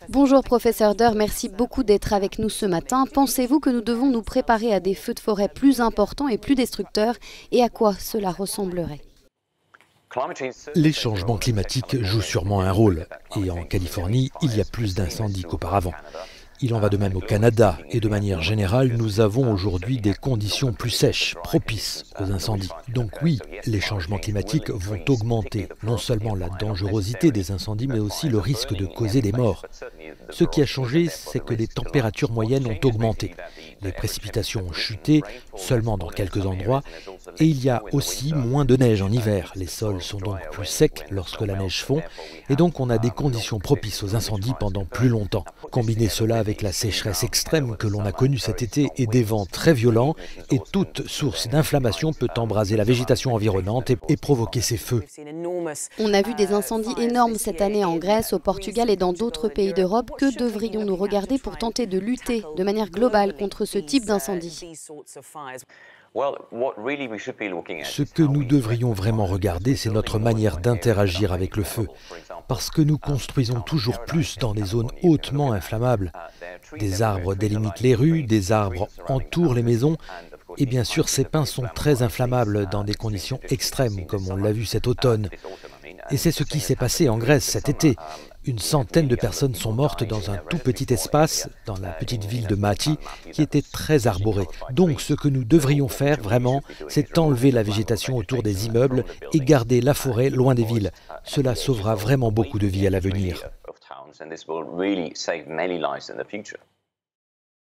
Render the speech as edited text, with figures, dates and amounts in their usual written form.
Bonjour professeur Durr, merci beaucoup d'être avec nous ce matin. Pensez-vous que nous devons nous préparer à des feux de forêt plus importants et plus destructeurs et à quoi cela ressemblerait? Les changements climatiques jouent sûrement un rôle, et en Californie, il y a plus d'incendies qu'auparavant. Il en va de même au Canada, et de manière générale, nous avons aujourd'hui des conditions plus sèches, propices aux incendies. Donc oui, les changements climatiques vont augmenter non seulement la dangerosité des incendies, mais aussi le risque de causer des morts. Ce qui a changé, c'est que les températures moyennes ont augmenté. Les précipitations ont chuté, seulement dans quelques endroits, et il y a aussi moins de neige en hiver. Les sols sont donc plus secs lorsque la neige fond, et donc on a des conditions propices aux incendies pendant plus longtemps. Combinez cela avec la sécheresse extrême que l'on a connue cet été et des vents très violents, et toute source d'inflammation peut embraser la végétation environnante et provoquer ces feux. On a vu des incendies énormes cette année en Grèce, au Portugal et dans d'autres pays d'Europe. Que devrions-nous regarder pour tenter de lutter de manière globale contre ce type d'incendie? Ce que nous devrions vraiment regarder, c'est notre manière d'interagir avec le feu, parce que nous construisons toujours plus dans des zones hautement inflammables. Des arbres délimitent les rues, des arbres entourent les maisons, et bien sûr ces pins sont très inflammables dans des conditions extrêmes, comme on l'a vu cet automne. Et c'est ce qui s'est passé en Grèce cet été. Une centaine de personnes sont mortes dans un tout petit espace, dans la petite ville de Mati, qui était très arborée. Donc ce que nous devrions faire vraiment, c'est enlever la végétation autour des immeubles et garder la forêt loin des villes. Cela sauvera vraiment beaucoup de vies à l'avenir.